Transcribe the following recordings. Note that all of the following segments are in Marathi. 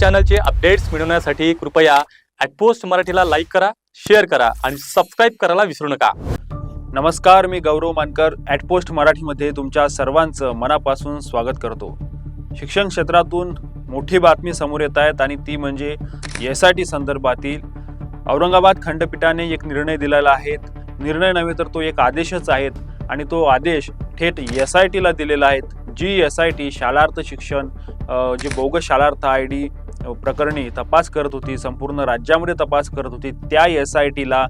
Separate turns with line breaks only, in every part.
चॅनलचे अपडेट्स मिळवण्यासाठी कृपया @पोस्ट मराठीला लाईक करा, शेअर करा आणि सबस्क्राइब करायला विसरू नका।
नमस्कार, मी गौरव मानकर @पोस्ट मराठीमध्ये तुमच्या सर्वांचं मनापासून स्वागत करतो। शिक्षण क्षेत्रातून मोठी बातमी समोर येत आहेत आणि ती म्हणजे SIT संदर्भातील औरंगाबाद खंडपीठाने एक निर्णय दिलेला आहे। निर्णय नव्हे तर तो एक आदेशच आहे आणि तो आदेश थेट SIT ला दिलेला आहे। जी SIT शालार्थ शिक्षण जे बोगस शालार्थ ID प्रकरणी तपास करत होती, संपूर्ण राज्यामध्ये तपास करत होती, त्या SIT ला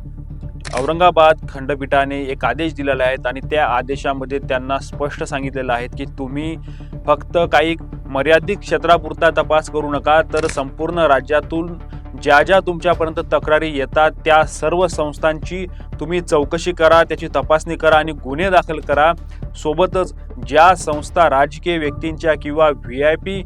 औरंगाबाद खंडपीठाने एक आदेश दिलेला आहे आणि त्या आदेशामध्ये त्यांना स्पष्ट सांगितलेलं आहे की तुम्ही फक्त काही मर्यादित क्षेत्रापुरता तपास करू नका, तर संपूर्ण राज्यातून ज्या ज्या तुमच्यापर्यंत तक्रारी येतात त्या सर्व संस्थांची तुम्ही चौकशी करा, त्याची तपासणी करा आणि गुन्हे दाखल करा। सोबतच ज्या संस्था राजकीय व्यक्तींच्या किंवा VIP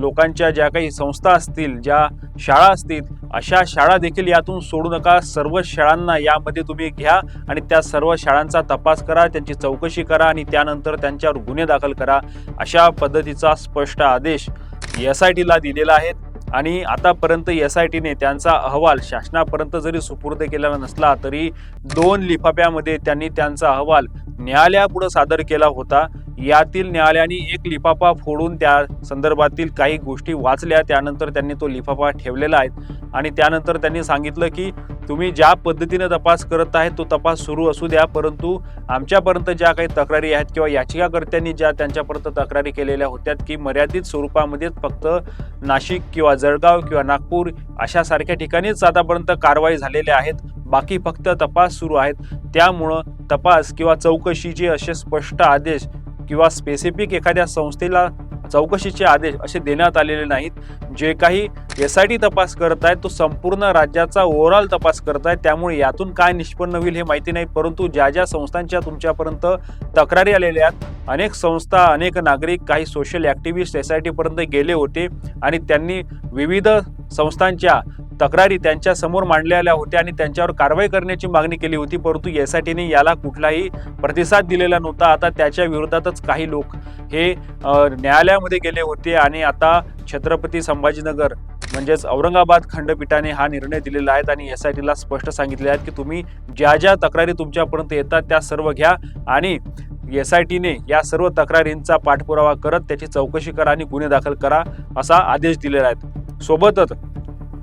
लोकांच्या ज्या काही संस्था असतील, ज्या शाळा असतील, अशा शाळा देखील यातून सोडू नका। सर्व शाळांना यामध्ये तुम्ही घ्या आणि त्या सर्व शाळांचा तपास करा, त्यांची चौकशी करा आणि त्यानंतर त्यांच्यावर गुन्हे दाखल करा। अशा पद्धतीचा स्पष्ट आदेश SIT ला दिलेला आहे आणि आतापर्यंत SIT ने त्यांचा अहवाल शासनापर्यंत जरी सुपूर्द केलेला नसला तरी 2 लिफाफ्यामध्ये त्यांनी त्यांचा अहवाल न्यायालयापुढे सादर केला होता। यातील न्यायालयाने एक लिफाफा फोडून त्या संदर्भातील काही गोष्टी वाचल्या, त्यानंतर त्यांनी तो लिफाफा ठेवलेला आहे आणि त्यानंतर त्यांनी सांगितलं की तुम्ही ज्या पद्धतीने तपास करत आहे तो तपास सुरू असू द्या, परंतु आमच्यापर्यंत ज्या काही तक्रारी आहेत किंवा याचिकाकर्त्यांनी ज्या त्यांच्यापर्यंत तक्रारी केलेल्या होत्या की मर्यादित स्वरूपामध्येच फक्त नाशिक किंवा जळगाव किंवा नागपूर अशा सारख्या ठिकाणीच आतापर्यंत कारवाई झालेल्या आहेत, बाकी फक्त तपास सुरू आहेत। त्यामुळं तपास किंवा चौकशीचे असे स्पष्ट आदेश किंवा स्पेसिफिक एखाद्या संस्थेला चौकशीचे आदेश असे देण्यात आलेले नाहीत। जे काही SIT तपास करत आहे तो संपूर्ण राज्याचा ओव्हरऑल तपास करत आहे, त्यामुळे यातून काय निष्पन्न होईल हे माहिती नाही, परंतु ज्या ज्या संस्थांच्या तुमच्यापर्यंत तक्रारी आलेल्या आहेत, अनेक संस्था, अनेक नागरिक, काही सोशल ॲक्टिव्हिस्ट SIT पर्यंत गेले होते आणि त्यांनी विविध संस्थांच्या तक्रारी त्यांच्या समोर मांडलेल्या होत्या आणि त्यांच्यावर कारवाई करण्याची मागणी केली होती, परंतु SIT ने याला कुठलाही प्रतिसाद दिलेला नव्हता। आता त्याच्या विरोधातच काही लोक हे न्यायालयामध्ये गेले होते आणि आता छत्रपती संभाजीनगर म्हणजेच औरंगाबाद खंडपीठाने हा निर्णय दिलेला आहे आणि SIT ला स्पष्ट सांगितले आहे की तुम्ही ज्या ज्या तक्रारी तुमच्यापर्यंत येतात त्या सर्व घ्या आणि SIT ने या सर्व तक्रारींचा पाठपुरावा करत त्याची चौकशी करा आणि गुन्हे दाखल करा असा आदेश दिलेला आहे। सोबतच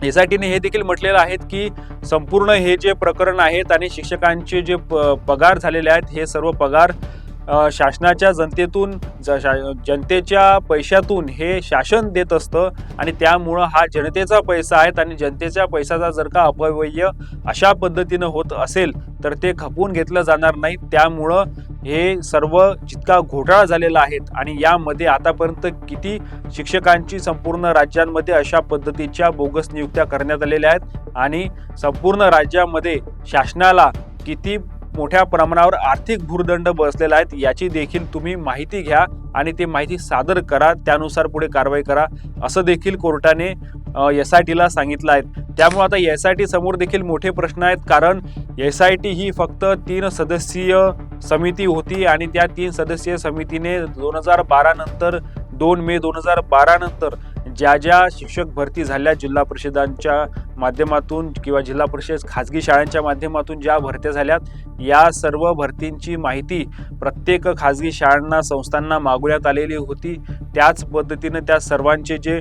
SIT ने हे देखील म्हटलेलं आहे की संपूर्ण हे जे प्रकरण आहेत आणि शिक्षकांचे जे पगार झालेले आहेत हे सर्व पगार शासनाच्या जनतेच्या पैशातून हे शासन देत असतं आणि त्यामुळं हा जनतेचा पैसा आहे आणि जनतेच्या पैशाचा जर का अपव्यय अशा पद्धतीनं होत असेल तर ते खपवून घेतलं जाणार नाही। त्यामुळं हे सर्व जितका घोटाळा झालेला आहे आणि यामध्ये आतापर्यंत किती शिक्षकांची संपूर्ण राज्यांमध्ये अशा पद्धतीच्या बोगस नियुक्त्या करण्यात आलेल्या आहेत आणि संपूर्ण राज्यामध्ये शासनाला किती मोठ्या प्रमाणावर आर्थिक भूर्दंड बसलेला आहे याची देखील तुम्ही माहिती घ्या आणि ती माहिती सादर करा, त्यानुसार पुढे कारवाई करा असं देखील कोर्टाने SIT ला सांगितलं आहे। त्यामुळे आता SIT समोर देखील मोठे प्रश्न आहेत, कारण SIT ही फक्त 3 सदस्यीय समिती होती आणि त्या 3 सदस्यीय समितीने 2012 नंतर 2 मे 2012 नंतर ज्या ज्या शिक्षक भरती झाल्या जिल्हा परिषदांच्या माध्यमातून किंवा जिल्हा परिषद खाजगी शाळांच्या माध्यमातून ज्या भरत्या झाल्यात, या सर्व भरतींची माहिती प्रत्येक खाजगी शाळांना संस्थांना मागवण्यात आलेली होती। त्याच पद्धतीने त्या सर्वांचे जे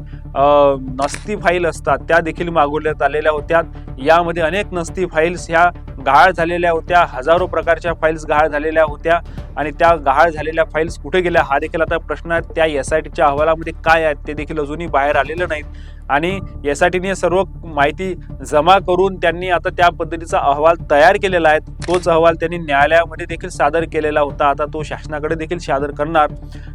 नस्ती फाईल असतात त्या देखील मागवण्यात आलेल्या होत्या। यामध्ये अनेक नस्ती फाईल्स ह्या गहाळ झालेल्या होत्या, हजारो प्रकारच्या फाईल्स गहाळ झालेल्या होत्या आणि त्या गहाळ झालेल्या फाईल्स कुठे गेल्या हा देखील आता प्रश्न आहे। त्या SITच्या अहवालामध्ये काय आहेत ते देखील अजूनही बाहेर आलेलं नाहीत आणि SIT ने सर्व माहिती जमा करून त्यांनी आता त्या पद्धतीचा अहवाल तयार केलेला आहे। तोच अहवाल त्यांनी न्यायालयामध्ये देखील सादर केलेला होता, आता तो शासनाकडे देखील सादर करणार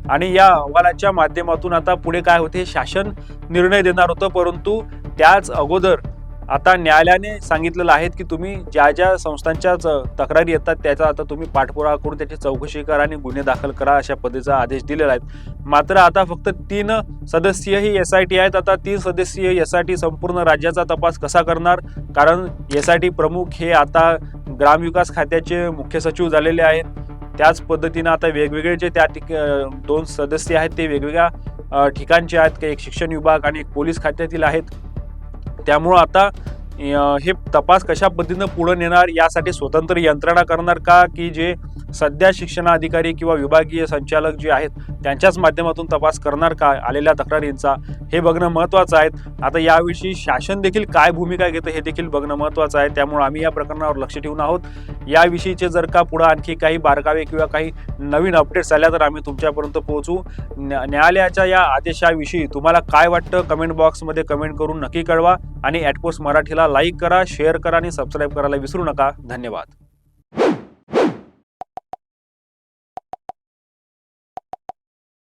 आणि या अहवालाच्या माध्यमातून आता पुढे काय होते शासन निर्णय देणार होतं, परंतु त्याच अगोदर आता न्यायालयाने सांगितलेलं आहे की तुम्ही ज्या ज्या संस्थांच्या तक्रारी येतात त्याचा आता तुम्ही पाठपुरावा करून त्याची चौकशी करा आणि गुन्हे दाखल करा अशा पद्धतीचा आदेश दिलेला आहे। मात्र आता फक्त 3 सदस्यीय ही SIT आहेत। आता 3 सदस्यीय SIT संपूर्ण राज्याचा तपास कसा करणार, कारण SIT प्रमुख हे आता ग्रामविकास खात्याचे मुख्य सचिव झालेले आहेत। त्याच पद्धतीने आता वेगवेगळे जे त्या 2 सदस्य आहेत ते वेगवेगळ्या ठिकाणचे आहेत, काही एक शिक्षण विभाग आणि एक पोलीस खात्यातील आहेत. त्यामुळं आता हे तपास कशा पद्धतीनं पुढे नेणार, यासाठी स्वतंत्र यंत्रणा करणार का, की जे सध्या शिक्षणाधिकारी किंवा विभागीय संचालक जे आहेत त्यांच्याच माध्यमातून तपास करणार का आलेल्या तक्रारींचा, हे बघणं महत्त्वाचं आहे. आता याविषयी शासन देखील काय भूमिका घेतं हे देखील बघणं महत्त्वाचं आहे. त्यामुळे आम्ही या प्रकरणावर लक्ष ठेवून आहोत. याविषयीचे जर का पुढे आणखी काही बारकावे किंवा काही नवीन अपडेट्स आल्या तर आम्ही तुमच्यापर्यंत पोहोचू. न्यायालयाच्या या आदेशाविषयी तुम्हाला काय वाटतं कमेंट बॉक्समध्ये कमेंट करून नक्की कळवा आणि ॲट पोस्ट मराठीला लाईक करा, शेअर करा आणि सबस्क्राईब करायला विसरू नका. धन्यवाद.